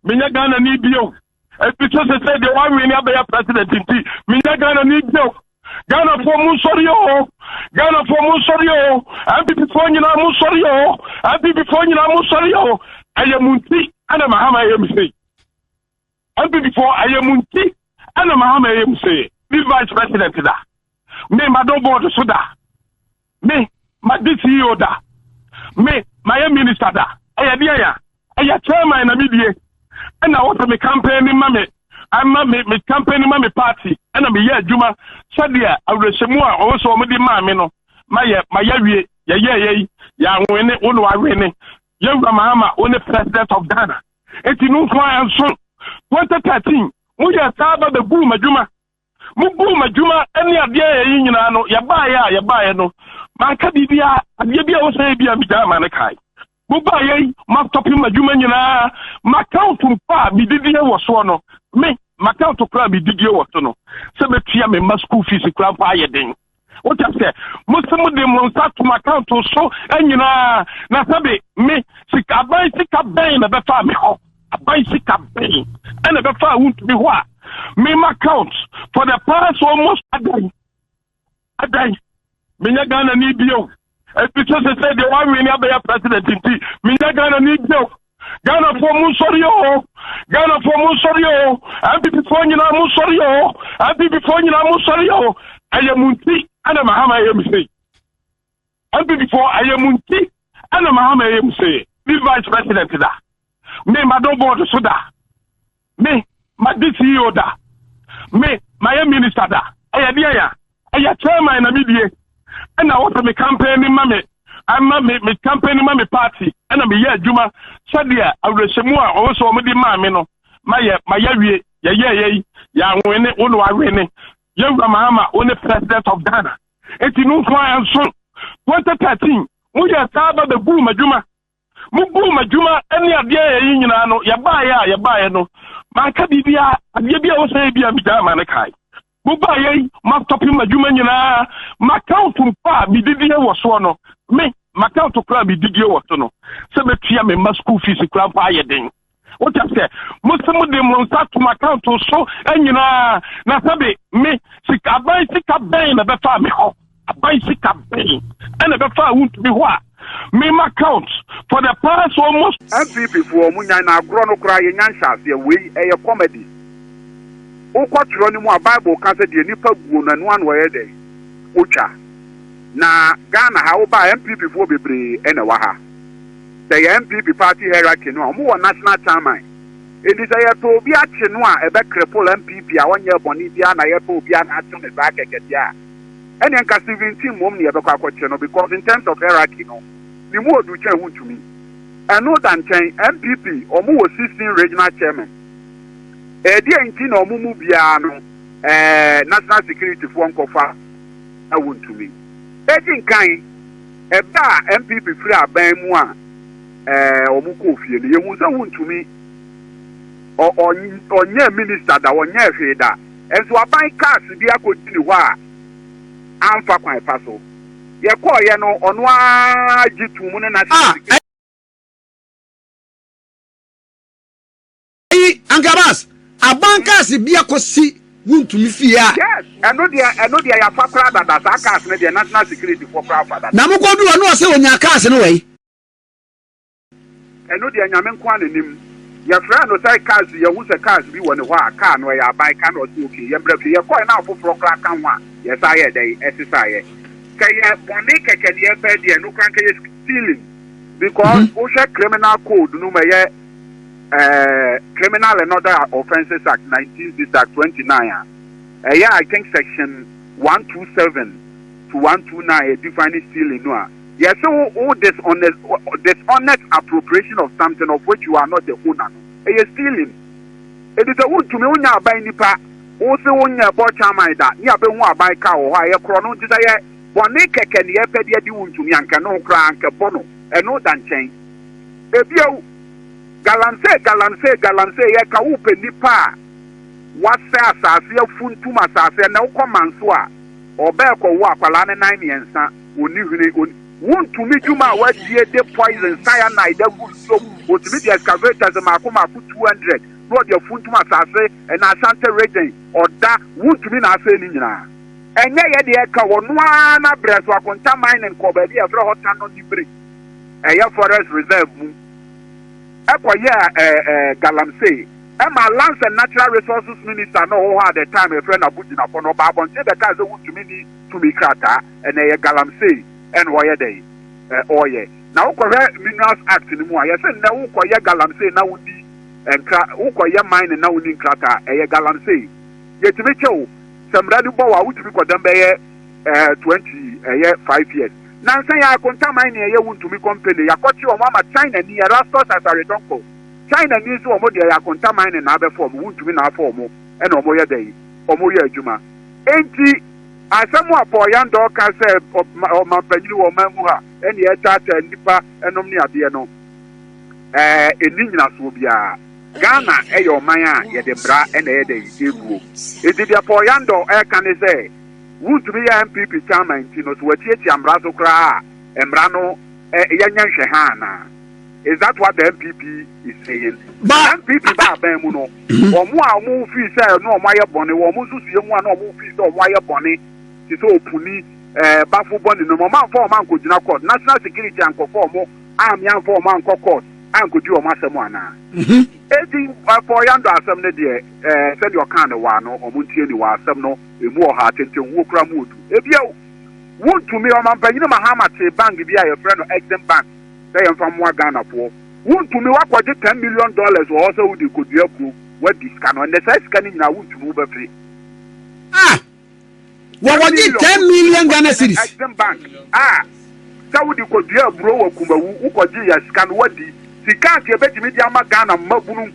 Minya Ghana ni bio. Petition said the one we never president in tea. Minya Ghana ni bio. Ghana for Musorio. Ghana for Musorio. And before you know Musorio. And before you know Musorio. I am Munti and a Mahama MC. And before I am Munti and a Mahama MC. This vice president da. Me Madam Board Suda. Me my DCO da. Me my minister da. Aya chairman na media. And I want to make campaign in mammy. I'm me campaign in mammy party. And I'm a Juma. Sadia, I will say more also with the mammy. My winning, winning. Young Mahama, only president of Ghana. 2013, we are Saba the Boom Juma. Mubu Juma, any idea in Yano, Yabaya no. My Kadibia, and Yabia was a Bia Manakai. Mubaye, Mastopi Majuma, Macau to Pa, Bidia was one. Me, Macau to Club, Bidia was no. Cemetery, me must school physical club higher thing. What I say, most of them will start to Macau to so, and Nasabi, me, sick a bicycle bane of the family, a bicycle bane, and a befa won't be what. Me, Macau, for the past almost a day. Minya Ghana ni bio. Petition said the one we never president in tea. Minya Ghana ni bio. Ghana for Musorio. Ghana for Musorio. And before you know Musorio. And before you know Musorio. I am Munti and a Mahama MC. And before I am Munti and a Mahama MC. This vice president da. Me Madam Board Suda. Me my DCO da. Me my minister da. Aya chairman na media. And I want to make campaign in mammy. I'm me campaign in mammy party. And I'm a Juma. Sadia, I will say more also with the mammy. My winning, winning. Young Mahama, only president of Ghana. 2013, we are Saba the Boom Juma. Mubu Juma, any idea in Yano, Yabaya no. My Kadibia, and Yabia was a Bia Manakai. Mubaye, Mastopi Majuma, Macau to Pa, Bidia was one. Me, Macau to Club, Bidia was no. Cemetery, me must school physical club higher thing. What I say, most of them will start to Macau to so, and Nasabi, me, sick a bicycle bane of the family, a bicycle bane, and a befa won't be what. Me, Macau, for the past almost. MPP for Munana, Chrono Cry, and Yansha, we a comedy. Okwatro Bible can say the nipa gu and one way day. Ocha. Na Ghana how ba MPP for bebre ene wa ha. The MPP party hierarchy no mo national chairman. It is a to bi ache no a ebe cripple MPP a one year boni bia na ye to bia na ato ne back agadia. Ene nka 17 mom ne ebe kwa kwache no because in terms of hierarchy no ni mo odu chen Wontumi. Eno dan chen MPP omo wo 16 regional chairman. Dear in Omumu Biano, national security for Uncofa, I want to me. Edin kind, a bar MPP free a Bamwa, Omukofi, you want to me, or near minister that one near Feda, and so I buy cars to be a good Tiwa. I'm for my puzzle. Yakoyano on one G2 Munana. Angabas. Abankas bia kosi Wontumi fia. Yes, I know they are fakra that cars na the national security for father. Na mo kodu no se onya cars no wey. I know they are nyamen kwa nanim. Your friend no say cars you who say cars bi won ho a car no ya buy can or okay. Ye bref ye ko na for kra kan wa. Yes I hear dey exercise. Kay boni keke dey be dey no kan kay stealing because o share criminal code no me Criminal and Other Offences Act 1960 Act 29. Yeah, I think section 127 to 129 defining stealing. Yes, so all dishonest appropriation of something of which you are not the owner. You're stealing. It is a wood to me when you buy nipa. Also, when you bought Chamaida, you have been buy car or higher chrono desire. One acre can the epedia do to me and cannot cry and capono and no than change. If you Galanse, ye ka upe nipa. Wasa asase afuntum asase na ukomanso a obeko wo akwala ne 9 yensa oni hune Wontumi Juma what ye de poison cyanide that would so would be the excavators and Makuma 200 brought your Funtuma Sase and Asante region or that Wontumi Nasa. And yet the echo one breath or contamine and Kobedi of Rotan on the bridge. A year forest reserve. Equia Galamsey. Emma Lands and Natural Resources Minister no at the time a friend of Putin upon Obabon, the Kaza Wontumi to me Krata and a Galamsey. And why day, oye. Now, correct Minerals Act in Moya, yes, and now Koya Galamsey now would be and Ukoya mine and now in Krata, a Galamsey. Yet to make you some Radibo, which we got them by 5 years. Now, say I contamine a year to me company, I got you a mama China near Rastos as a retonko. China needs to more their contamine and other form, wound to win our form, and Omoya day, Omoya Juma. Ain't asamu apoyando ka se o mapanyi wo mamuha eni etata nipa enom ne ade no eni nyina so bia Ghana eyo man a ye de bra ena ye de eguo edi de apoyando ka ne se Wontumi ya MPP chairman ti no so watieti amra so kra emra no yanya hwe ha na. Is that what the MPP is saying? But MPP ba ban mu no omo a omo fi say no omo aye bone omo susu emu a no omo fi say omo aye bone ti so opuni bafo bone no man for man ko gina court national security and conform am yan for man ko court an ko di omo asemu ana edi for yando asem ne de said your kind wa no omo tie ni wa asem no emu o ha tenten wo kra mudu ebia Wontumi o man panyi Mahamadu bank bia your friend Exim bank say from Ghana for Wontumi wa kwaje $10 million or also with the Kodua what this can on the size can na Wontumi be free what was it 10 million Ghana cedis Exim bank so with the Kodua bro kumba wo kwaje ya scan what the sika ke betimi dia ma Ghana mabunu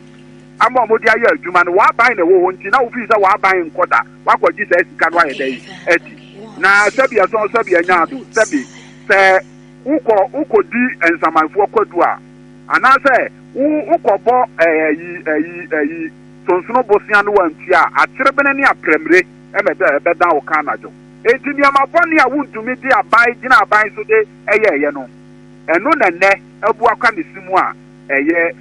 ama mo dia ya adwuma no wa ban na wo nti na wo fi say wa ban nkoda wa kwaje say sika no aye dai eti na sabi aso sabi anya do sabi se uko di ensamanfo kwadu a ana se uko yi sonsono bosia no wanti a aterebene ne apremre be da wo kana jo enti ni amafoni a Wontumi di aban gina aban so de eye no eno na ne abu aka ne simu a eye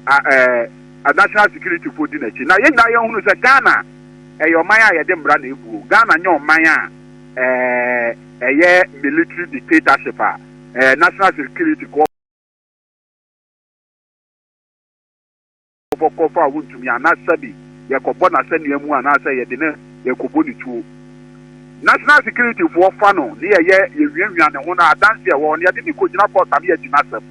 a national security for di na chi na ye nyina ye hunu se Ghana eyo man a ye de mbra na ebu Ghana nyo man a military dictatorship national security ko for Wontumi ana sabi ye ko bona sanu emu ana say ye de ne ye ko boni tuo national security for fano ne ye wianwian ne ho na dance ye wo ne ye de ko gina port abi ye gina sam.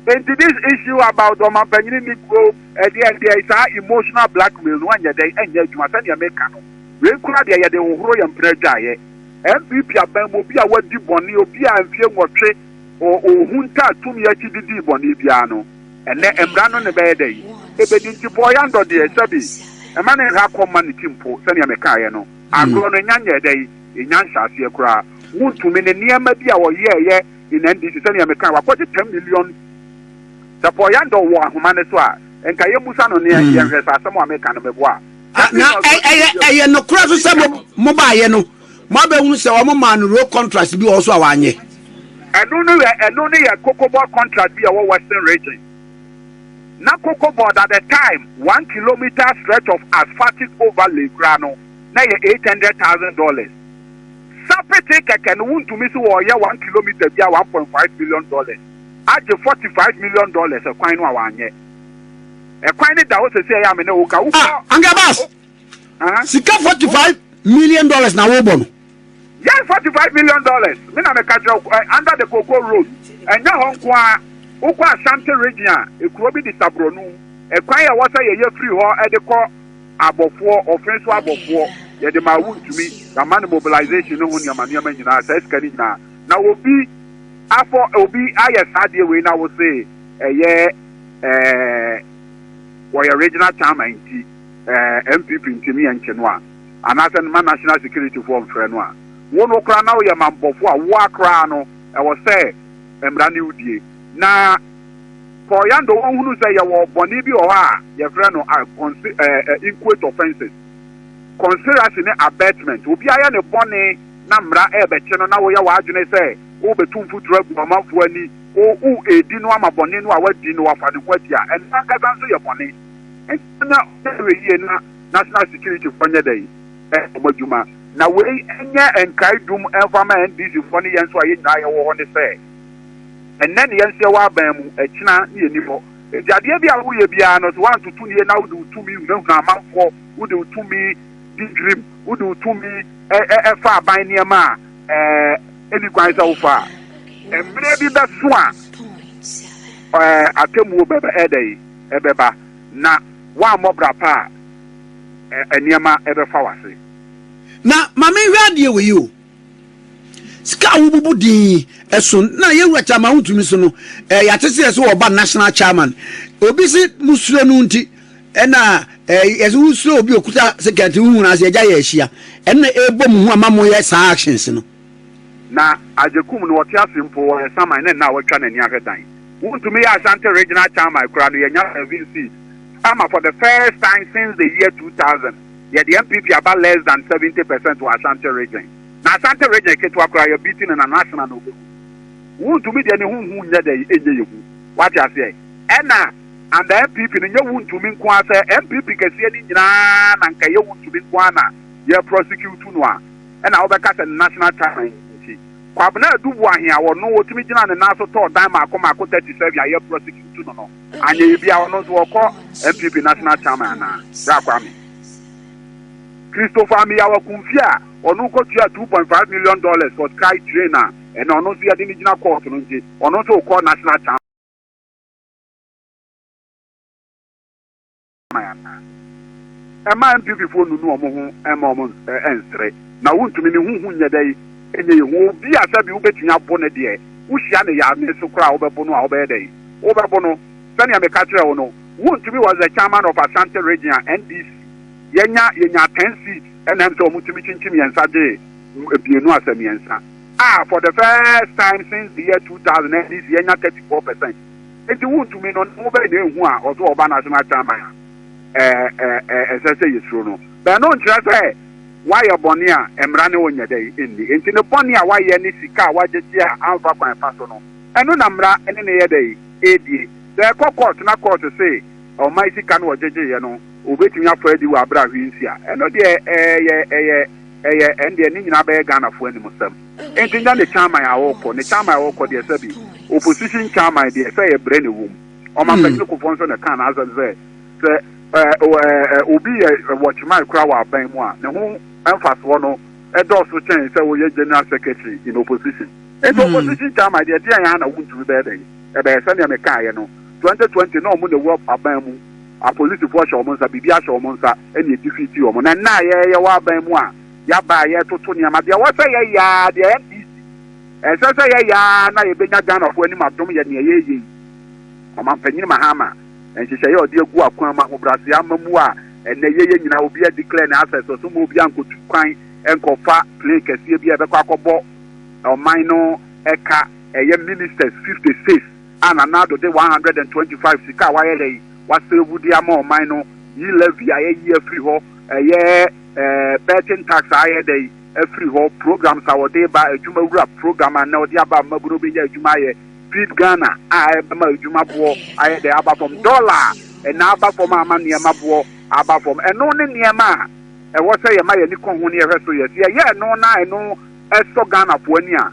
And this issue about the Mampanyini Negro, there is emotional blackmail. No one day and yet you must send your mechano. We could have the Royal Preja. MPP Abemobia what the Bonnie Obia and Fiam or Tre or Hunta to me at the Bonibiano. And then Embrano in the bed day. If it didn't boy under the Sabi, a man in her command Timpo, Sanya Mecano. I'm going to Yanya day in Yansha Siakra. Wontumi near Mabia or yeah, in NDC Sanya Mecano. What is 10 million? The Poyando war, Humaneswa, and Kayamusano near here, someone make an abwa. Now, I no cross some mobile, Mother who say, a man road contracts be also one year. I don't know a cocoa board contract be our Western region. Now, cocoa board at the time, 1 kilometer stretch of asphaltic overlay grano, now $800,000. Sapete can wound to miss or 1 kilometer via $1.5 billion. At the $45 million a coin one year. A coin that was to say, I'm in Oka. Angabas, Sika $45 million now, Obon. Yes, $45 million. Men are catch under the Cocoa Road. And now, Oka Asante region, a Krobi di Sabronu, a coin was a year free or at the core above 4 or French above 4. Yet the Mawoon to me, the man mobilization, no one, your man, says Canina. Now will be. After Obi Ayasadi we now will say original chairman MPP in Timi and Chenwa and as a national security form Frenwa. One okra now ya man before Wakrano I was say Embrani Udi. Na for Yando who say ya Bonibi or your friend inquit offenses. Consider as an abatement. Ubi I a bonny Namra Ebechino now ya wajune say o betum futura amafo ani o edi no amabone no awadi no afade kwatia en ankasa nso ye bone na we na national security fanya dai omadwuma na we enye enkai dum enfama NDC fo ne yenso aye na ye wo ho ne se enne ne yense wa ban mu akina ne yenifo ejade bia wo ye bia no so wan tutu ne na wo tumi hu na amanfo wo de tumi digrim wo de tumi fa ban ne ma any kwan sa wo fa emre bi da so a atemu bebe edai ebeba na wa mobra pa eniema ebe fa wase na mama hwade we yo ska wububu din eso na yewu chama Wontumi so no ya tese so oba national chairman obi si musure no nti na yesu usure obi okuta secretary hu na se eja ya ehia ena ebom hu amamo ye sa actions no na ajekum no wote asimpo wo saman na watwa nani ahedan Wontumi ya Asante regional chairman kura no yenya VC ama for the first time since the year 2000 yeah, the MPP about less than 70% to Asante region. Now Asante region ke to akura your beating in a national no. Wontumi de ne hu nya dey enye yehu. What you say? Ena and the MPP ne Wontumi nko ase MPP kese ni nyina na nka ye Wontumi nko ana ye prosecute no a. Ena obeka se national chairman nti. Kwabena Adubu ahia wo no wotumi gina ne naso to dan ma akoma 37 ya ye prosecute no no. Anye bia wono so okọ MPP national chairman na. Bra kwame. Christopher Miyawa Kumfia onu ko tua $2.5 million for Cries trainer and onu so yade ni gina court no nje onu so ko national chairman MPP for nu omo ho omo ensre na Wontumi ni hu nya dai enye hu bi asabi ubetunya bo ne de uhia ne ya me so kra obebo no a obe dai obebo no sani ameka kire wo no Wontumi was the chairman of Asante region NDC yenya 10 seats and then so Wontumi chinchim yensa de bienu asem yensa for the first time since the year 2000 NDC yenya 34%. Enti Wontumi no no be na ehu a ozo oba national chairman esese yesuro no but no nkyerɛ sɛ wayɛ bɔne a emra ne wonya dai enti enti ne bɔne a wayɛ ne sika a wagyegye a amfa kwan fa so no ɛno na mra ene ne yɛ dai edie sɛ kɔ court na court say ɔma sika no wagyegye yɛ no obetumi afɔ adi wɔ abra hwinsi a ɛno deɛ ɛnde ne nyina bɛyɛ Ghana fo anim sɛm enti nya ne chairman a wɔkɔ ne chairman a wɔkɔ deɛ sɛ bi opposition chairman deɛ sɛ yɛ brɛ ne wom ɔma pɛgye kofo nso ne kan na asɛ sɛ obi watchman kura wa ban mu a ne ho emfaso no edɔso chen sɛ wo yɛ general secretary in opposition opposition chairman de dia ya na Wontumi bɛ dɛ ebe sɛ ne meka yɛ no 2020 na ɔmo ne wo aban mu a police force ɔmo nsa bibi ahyɛ ɔmo nsa ɛne defeat ɔmo na yɛ wa ban mu a ya ba yɛ toto ne ama de wɔ sɛ yɛ ya de NDC ɛsɛ sɛ yɛ ya na yɛ benya Ghana fo anim adom yɛ ne yɛ yɛ ɔmanpanyin Mahama enhyehyɛ yɛ ɔde agu akwan ma obrase amamu a ene yeye nyina obi a declare na access so mo obi ankotu kwan enkofa play kɛseɛ bi a bɛkɔ akɔbɔ ɔman no ɛka ɛyɛ ministers 56 ana nado de 125 sika wayɛ dɛ waserebu di ama ɔman no yi levy a yɛ free hɔ ɛyɛ betting tax a yɛ dɛ free hɔ programs a wɔde ba adwuma wura program a na wɔde aba maburo bi yɛ adwuma yɛ Feed Ghana ma adwuma boɔ ayɛ dɛ aba from dollar ɛna aba from ama nneɛma boɔ aba from ɛno ne nneɛma a ɛwɔ sɛ yɛma yɛni kɔn ho ne yɛhwɛ so yɛsi ɛyɛ ɛno na ɛno ɛsɔ Ghana foɔ ani a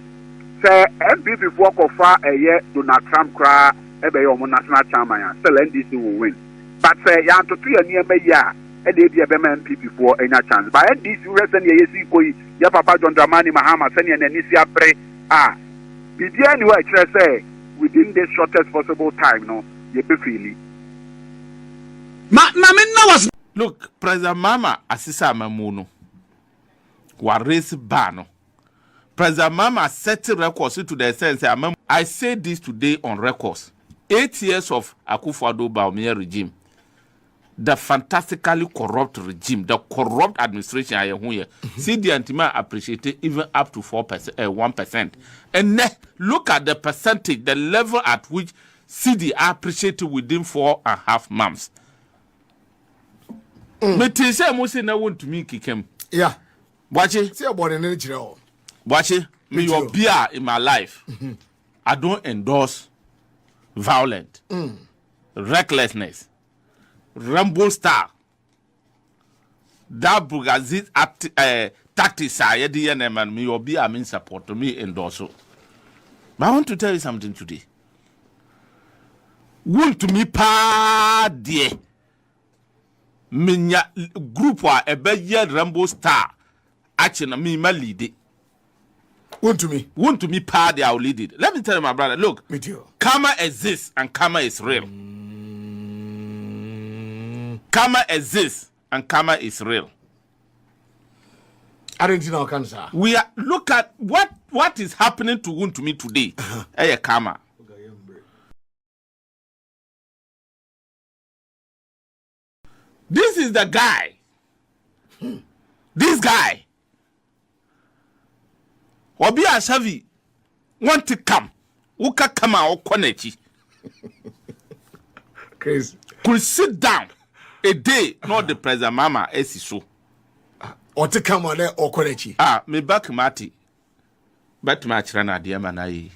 sɛ MPP foɔ kɔfa ɛyɛ Donald Trump koraa ɛbɛyɛ ɔmo national chairman a sɛ NDC will win but sɛ yɛantoto yɛ nneɛma yi a ɛde ebi ɛbɛma MPP foɔ ɛnya chance but NDC wura sɛnea yɛsi kɔ yi yɛ papa John Dramani Mahama sɛnea n'ani si abere a bibi ani wɔ ɛkyerɛ sɛ within the shortest possible time no you be freely look President Mama asisa amamu no wa race bar no President Mama set records to the sense I say this today on records 8 years of Akufo Addo Bawumia regime, the fantastically corrupt regime, the corrupt administration I am here. See the antima appreciated even up to 4%, 1%. And look at the percentage, the level at which CD appreciated within 4.5 months. Me say mo say na want to me kikem. Yeah. Boakye. See about an engineer. Boakye. Me your beer in my life. I don't endorse violence, recklessness, rumble star. That Bugazit tactics are and me or be I mean support to me endorse. But I want to tell you something today. Wontumi pa dear. Minya group wa ebe rumble star. Actually, me my lead. Wontumi pa dear will lead it. Let me tell you, my brother. Look, karma exists and karma is real. Karma exists. And karma is real. Argentina cancer. We are look at what is happening to Wontumi today. Karma. This is the guy. This guy. Obi Asavi want to come. Uka kama okwanechi. Cries. Could sit down. A day, not the president mama, so. Or to come on there or Korechi. Me back Marty. But much rana dear man.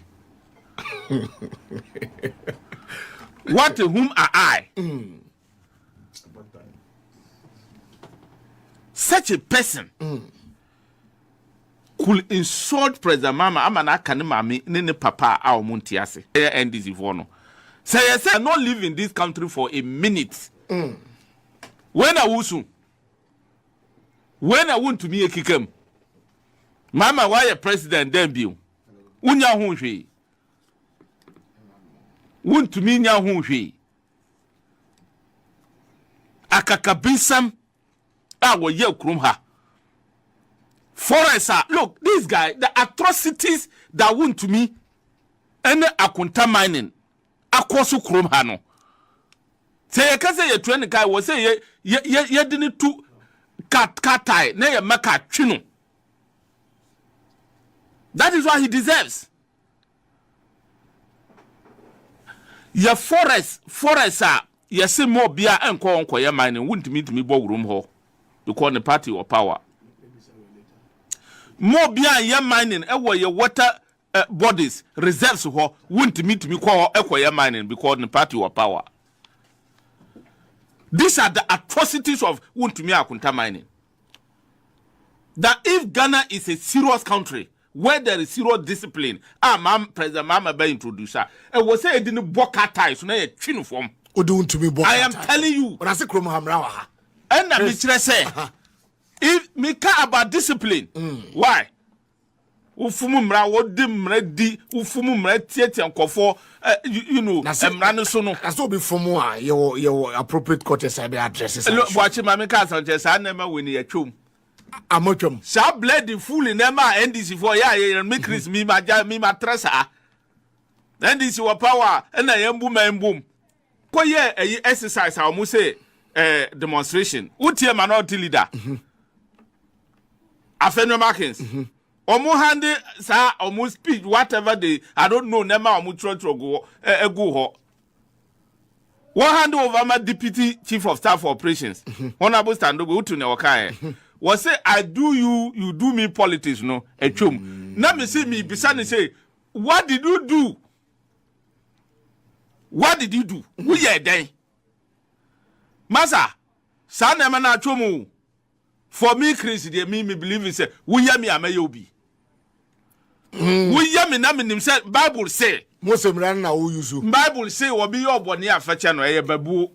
What to whom are I? Such a person could insult president mama. I'm an akanimami, nene papa, our muntiase. And this is one. Say, I said, I'm not living in this country for a minute. When I want to be a kikem, Mama, why a president then be? Unya hunshi. Want to me nya hunshi. Akakabisam. Awo ye krumha. Forest, look, this guy, the atrocities that want to me, and akunta mining, akwasu krumha no. Say you can say you 20 guy was say you didn't to cat tie na ye maka twino. That is what he deserves. Your forest you see more beer and call on your mining wouldn't meet me bo room ho because the party or power. More beer your mining your water bodies reserves ho wouldn't meet me call your mining because the party or power. These are the atrocities of Wontumi Akunta mining. That if Ghana is a serious country where there is serious discipline, President Mama be introducer, and was say it didn't boka ties, so now a chin form. I am telling you. When I say Kromhamrawa, and I say, if me care about discipline, why? Ufumumra wodim ready, ufumumra theatre and kofo, you know, sono. That's all before more your appropriate quarters I be addresses. Look, watching my Sanchez, I never win a chum. I'm a chum. Shall bled the fool in Emma and this for ya, make Chris me my tressa. Then this your power, and I am boom and boom. Quite a exercise, I must say, demonstration. What your minority leader? Afenyo Markin. Omo hande sa omo speech whatever they I don't know nema omo trotro go ho. One hand over my deputy chief of staff for operations. Honorable Standogo utu ne wakae. Was say I do you do me politics no echum. Na me say me bisani say what did you do? What did you do? Who ye den? Masa sa na na chomu. For me Chris dey me believe say we hear me amayobi. We hear me na me say Bible say Mose mran na wo use. Bible say obi ye obone afache no eye babu.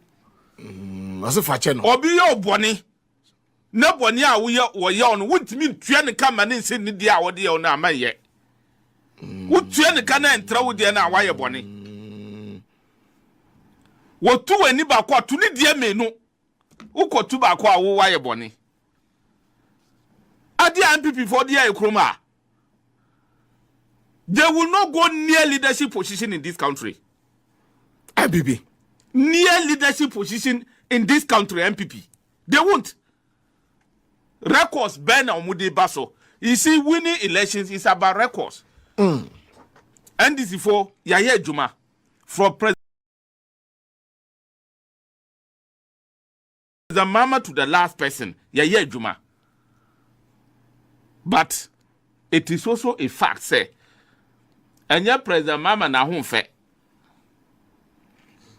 Aso fache no. Obi ye obone. Na bone a wo ye on wontimi ntue ne ka mane nse ne dia wo de na amaye. Wo tue ne ka na entra wo de na awaye bone. Wo tu ani ba kwa tu ne die me no. Wo kotu ba kwa wo waye bone. Adi MPP for the Ekroma. They will not go near leadership position in this country. MPP. Near leadership position in this country, MPP. They won't. Records Ben Omude Baso. You see, winning elections is about records. And this is for Yaya Juma. From President Mama to the last person, Yaya Juma. But it is also a fact say enya President Mama na ho fe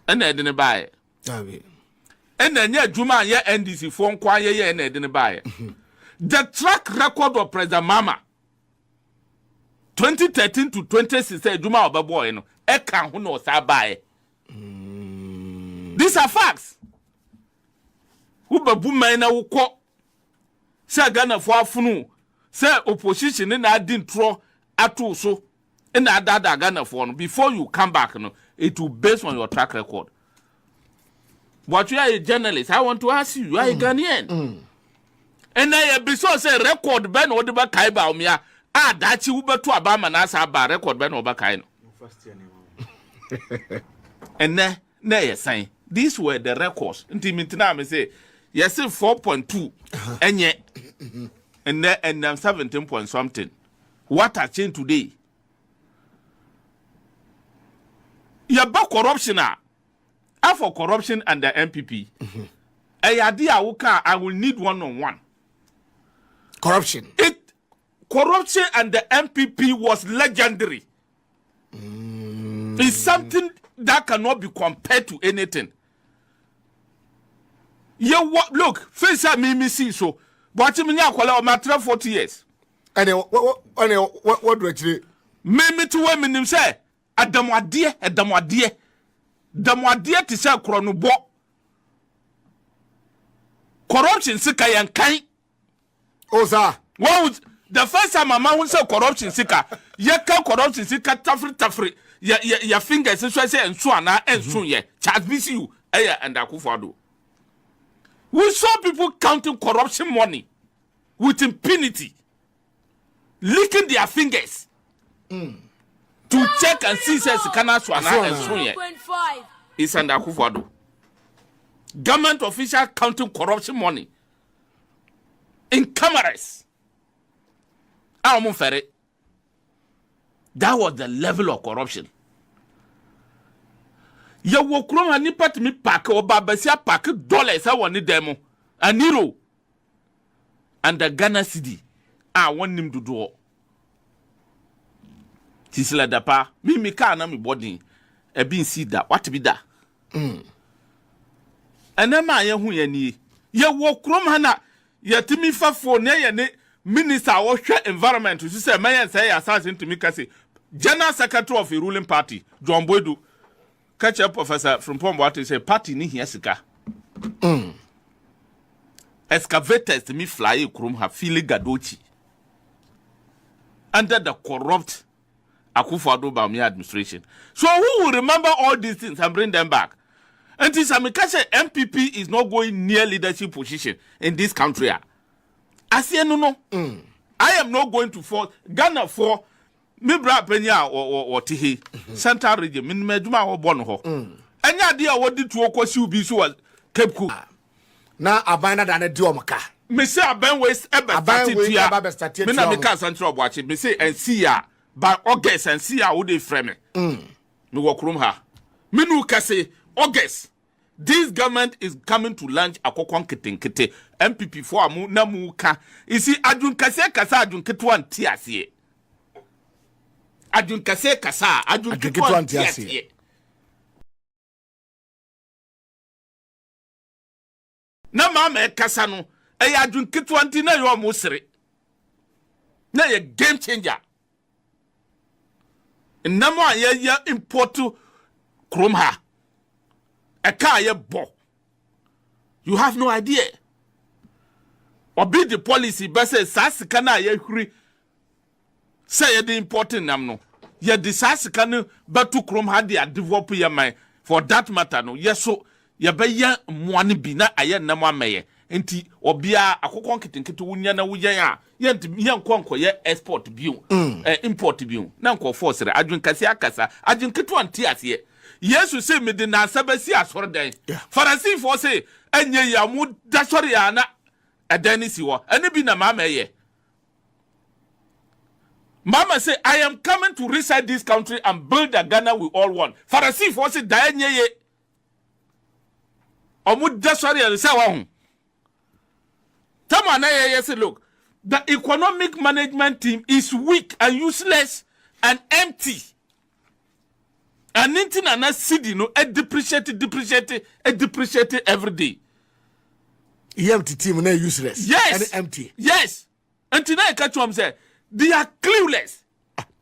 ena edene bae ena enya adwuma ye NDC fo nkwa ye ena edene bae the track record of President Mama 2013 to 2016 adwuma obeboy no e kan ho no sa bae these are facts who babu man na wukọ say Ghana for afunu say opposition na adin tro ato so na adada Ghana for no before you come back no it will based on your track record. But you are a journalist, I want to ask you are a Ghanaian and I be so say record ben o de ba kai Bawumia that you beto abama na sa ba record ben o ba kai no first year and na yes saying these were the records intimintina me say yes 4.2 enye and 17 point something. What has changed today? You about corruption for corruption and the MPP. I will need one-on-one. Corruption. Corruption and the MPP was legendary. It's something that cannot be compared to anything. Look, face me see so. But you mean I matter 40 years. And what do you say? Me to women say Adamuadie to say Kronubo. Corruption sika yankai. Oh, sir. Well, the first time my man say corruption sika, yeka corruption sika tafri. Your fingers is say and so and so ye. Charge BCU and Akufo Addo. We saw people counting corruption money with impunity, licking their fingers to check and see says Kana Swana and Sonia. It's under Akufo Addo. Government officials counting corruption money in cameras. That was the level of corruption. Ya wokrom ani pat mi pack or babasia pack dollars I want demo a euro and the Ghana city I want him to do. Tisla dapa mi ka na mi body e bin see that what be that and ma ye hu ye ni ye wokrom hana ye timi fa for na ye ne minister wo hwe environment to say man say assassin to me kasi general secretary of the ruling party John Boydu catch up professor from Pomboate say party ni here sika. Excavators to me fly krum have feeling gadochi under the corrupt Akufo Addo Bawumia administration. So who will remember all these things and bring them back? And this MPP is not going near leadership position in this country. I say no. I am not going to fall Ghana for me bra penya or tihi central region min meduma wo bon ho anya dia wodi to okosi ubi so kepku na abana da na di omka me say aban we ebe me na me ka central Boakye me say NC ya by August NC ya wo dey frame me wo krom ha me nu ka say August this government is coming to launch akokon ketenkete MPP for amu na mu ka isi adun kase kasa adun ketu anti ase Adun kase kasa adun kitu antiasi na mama kasa no e adun kitu anti na yo mosere na ye game changer na mo ye import krom ha e ka ye bo you have no idea obi the policy be say sasika na ye huri say you the important nam no ye disas kan batu krom ha dia develop ye man for that matter no yes so ye be ye moane bi na aye nam ameye enti obia akokon ketenkete wunya na wuyan a ye nkonko ye export biu import biu na nko force re adwen kase akasa adwen ketu anti ase yesu say me de na sabasi asore dan farasi for say enye ya mu da sore ya na edani si wo ene bi na mama ye Mama say, I am coming to reset this country and build a Ghana we all want. Farasi for say, Diane ye. Omu desori and say, Tama na ye say, look, the economic management team is weak and useless and empty. And anything and a city, depreciate every day. Empty team, no useless. Yes. And empty. Yes. And tonight, catch what I'm saying. They are clueless.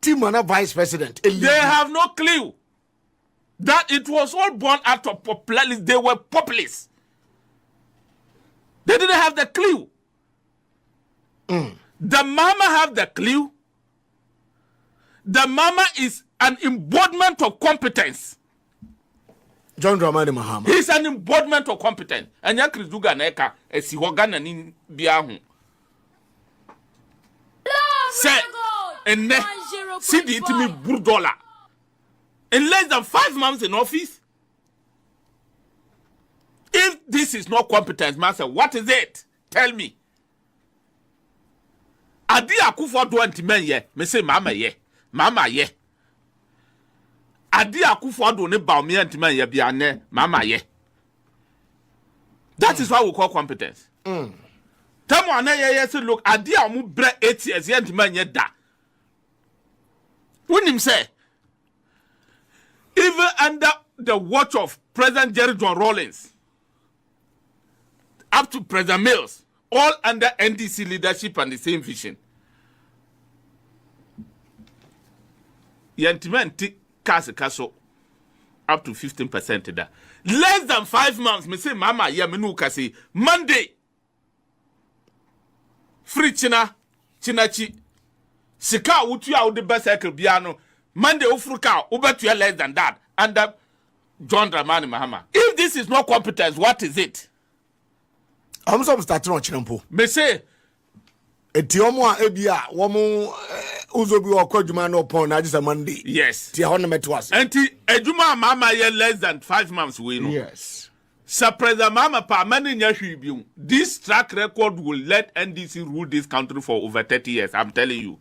Team and a vice president. They have no clue that it was all born out of popularity. They were populists. They didn't have the clue. The mama have the clue. The mama is an embodiment of competence. John Dramani Mahama. He's an embodiment of competence. And ya Kristuga neka esi hogana ni biahu. Say, and see the intimate $1 in less than 5 months in office. If this is not competence, master, what is it? Tell me. Adi Akufo Addo antimen ye, me say mama ye, Adi Akufo Addo ne Bawumia antimen ye biane, mama ye. That is what we call competence. Tamo ane ye say look, Adi amu bre 8 years ye antimen ye da. When him say, even under the watch of President Gertrude Rawlings, up to President Mills, all under NDC leadership and the same vision. Yantimen kaso up to 15% da. Less than 5 months, me say mama ya menu kasi Monday. Free chinachi. Sika utu ya ude bicycle biano. Monday ufruka ubetu ya less than that. Under John Dramani Mahama. If this is not competence, what is it? I'm so starting on Chinampo. Me say Etiomo ebia womu uzobi okojuma no pon na just a Monday. Yes. Ti hono metwas. Enti ejuma mama ye less than 5 months we know. Yes. Surprise mama pa mani nya hwibiu. This track record will let NDC rule this country for over 30 years. I'm telling you.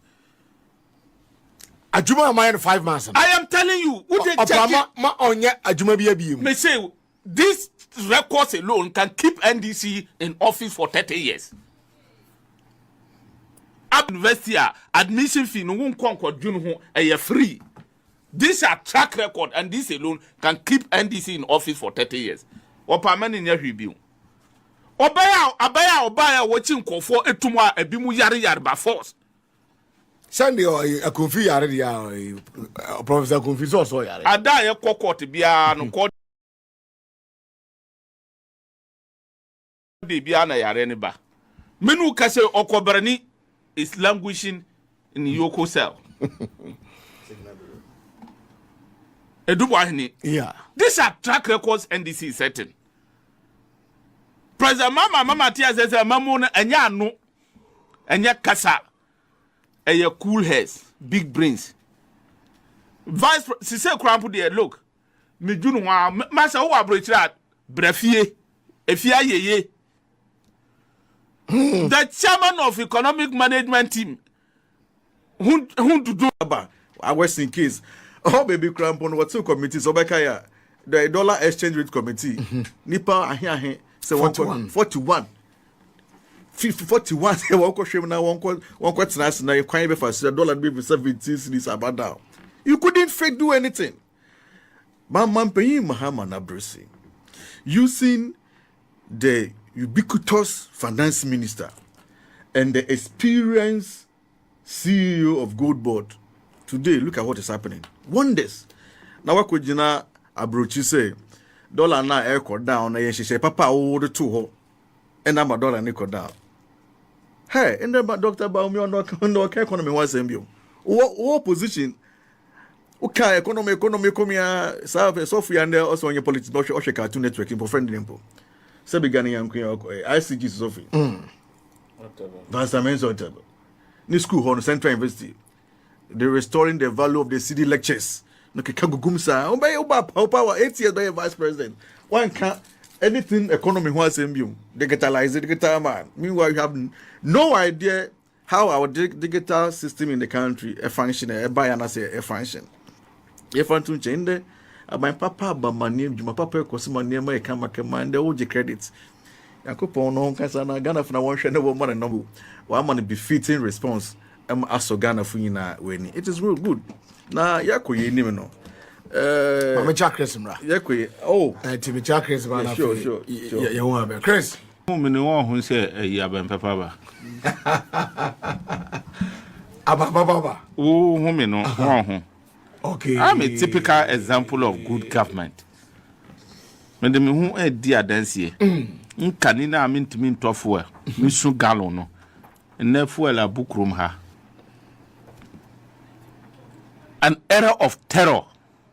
Ajuma ma 5 months. I am telling you. Who they check ma onye ajuma bi abi. Me say this records alone can keep NDC in office for 30 years. University admission fee no won konkwadwun ho free. This are track record and this alone can keep NDC in office for 30 years. Opamani nya hwibiu. Obaya watching nkofo etumwa ebimu yare ba force. Sunday Akufo yare dia Professor Akufo so yare. Ada ye kokot bia no ko de bia na yare ne ba. Menu kase okobrani is languishing in Yoko cell. Yeah. These are track records NDC setting. President Mama Tia says Mamona enya no enya kasa enya cool heads, big brains. Vice she say crampo there look. Me junu wa masa wo abrochira brafie efia yeye. The chairman of economic management team who to do about I was in case oh baby crampon what two committees obekaya the dollar exchange rate committee nipa ahe say 41 say won ko hwem na won ko tena na kwan be fa dollar be 70 cedis about down. You couldn't fake do anything. Mahamadu Bawumia using the ubiquitous finance minister and the experienced CEO of Gold Board. Today, look at what is happening. Wonders. Now, what could you know? Abrochi say, dollar na echo down, and she say, Papa, all the two, and I'm a dollar nickel down. Hey, and then Dr. Bawumia no economy was MBO. What position? Okay, economy, come here, software, and also on your politics, or cartoon networking for friendly info. Se begani yanku ICG Sophie. Vastamen so ni school ho Central University. They restoring the value of the city lectures. No kagugumsa. Power 8 years by vice president. One can anything economy who has MBU. Digitalize it, digital man. Meanwhile, you have no idea how our digital system in the country function. A function. If I to change my papa, but my name, my papa, because my name, I come back and the OG credits. Yakupon no kasana Ghana for one share no one no one man befitting response aso Ghana for yina weni. It is real good. Na yakoye nim no. Mama Chris mra. Yakoye oh Timi Chris man. Sure. You want be Chris. Me no one who say ya ben papa ba. Ababa. Oh, me no one. Okay. I'm a typical example of good government. Me de me hu e di adansie. Nkani na amintimi ntofo me su gallon no. Na fuel abukrum ha. An era of terror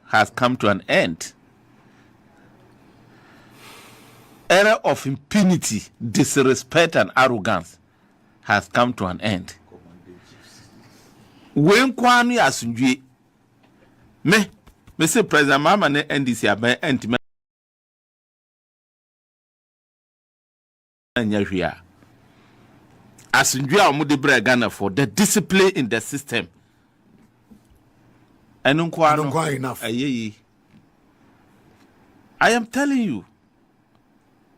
has come to an end. Era of impunity, disrespect and arrogance has come to an end. When kwani asunjwe me say President Mama ne NDC aban entime anyahwia asunjwe a mo de bra Ghana for the discipline in the system. Eno kwa no enough. Ayeyi. I am telling you.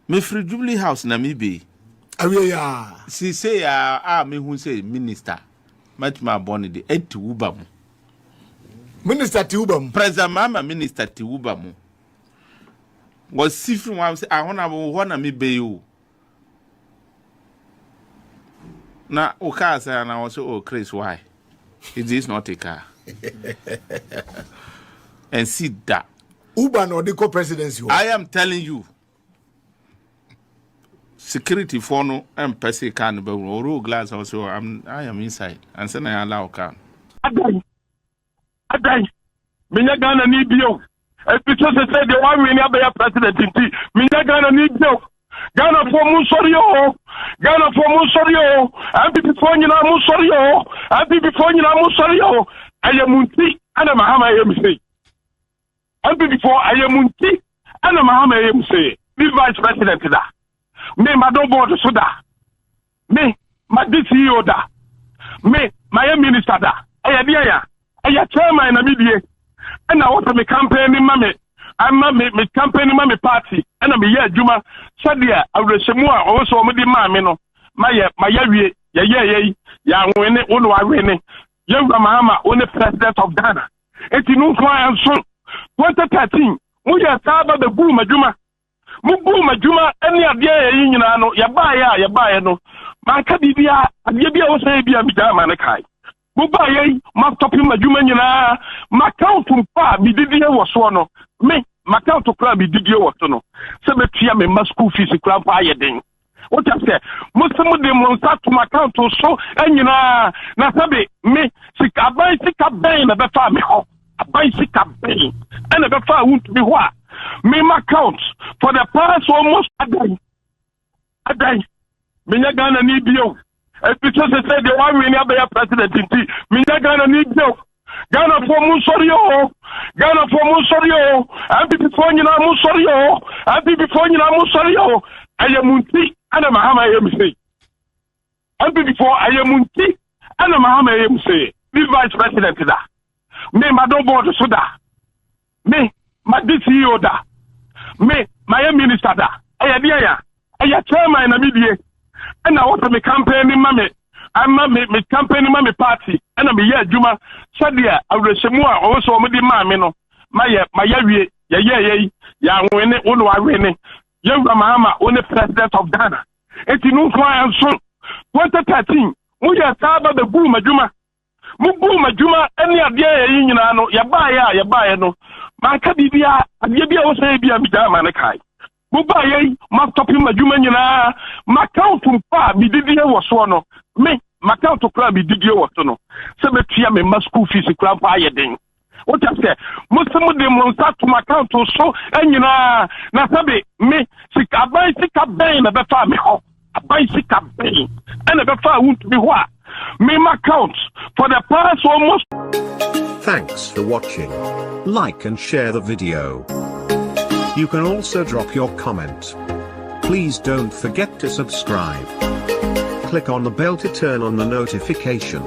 Me free Jubilee House na me be. Aremeyaw. Si say me who say minister. Much my bonny de eti uba mu. Minister Tiubam. President Mama Minister Tiuba mu. Was sifring one say I wanna me be you. Na oka say na was oh Cries why? It is not a car. And see that. Uba no the co-presidency. I am telling you. Security for no and person can be or glass also I am inside and then I allow can. Adai. Minya Ghana ni bio. Because they said the one we never be president in T. Minya Ghana ni bio. Ghana for Musorio. Ghana for Musorio. And before you know Musorio. And before you know Musorio. I am Munti and a Mahamadu Bawumia. And before I am Munti and a Mahamadu Bawumia. This vice president is that. Me madam board so da. Me my CEO da. Me my minister da. Aya chairman na media. And I want me campaign in mame. I'm me campaign in mame party. And I be here Juma. Sadia Aremeyaw also me di mame no. My yawie ya wene unu wa wene. Young Mahama only president of Ghana. Eti no kwa so 2013 mu ya saba be bu majuma. Mubu majuma any adie yi nyina no ya ba no manka bibia adie bia wo say bia bidama ne kai muba ye ma topi majuma nyina ma count mpa bididie wo so no me ma count kra bididie wo so no se betua me ma school fees kra pa ye den what you say musemu de mo start to account so anyina na sabe me sika ban na be fa me ho abai sika ban na be fa Wontumi ho a me my count for the past almost a day. Minya Ghana ni bio. Because they said the one we never be president in T. Minya Ghana ni bio. Ghana for Musorio. Ghana for Musorio. And before you know Musorio. And before you know Musorio. I am Munti and a Mahamadu Bawumia. And before I am Munti and a Mahamadu Bawumia. This vice president is that. Me madam board so da. Me my CEO da. Me my minister da. Aya chairman na media. And I want me campaign in mame. I'm me campaign in mame party. And I'm here Juma. Sadia Aremeyaw also me di mame no. My yawie ya wene unu wa wene. Young Mahama only president of Ghana. Eti no kwa so 2013 mu ya saba be bu majuma. Mubu majuma any adie yi nyina no ya ba no. Manka bibia adie bia wo say bia bidama ne kai. Muba ye ma topi majuma nyina ma count mpa bididie wo so no. Me ma count kra bididie wo so no. Se betua me ma school fees kra pa ye den. What you say musemu de mo start to account so anyina na sabe me sika ban na be fa me ho. Abai sika ban na be fa Wontumi ho a me my count for the past almost. Thanks for watching. Like and share the video. You can also drop your comment. Please don't forget to subscribe. Click on the bell to turn on the notification.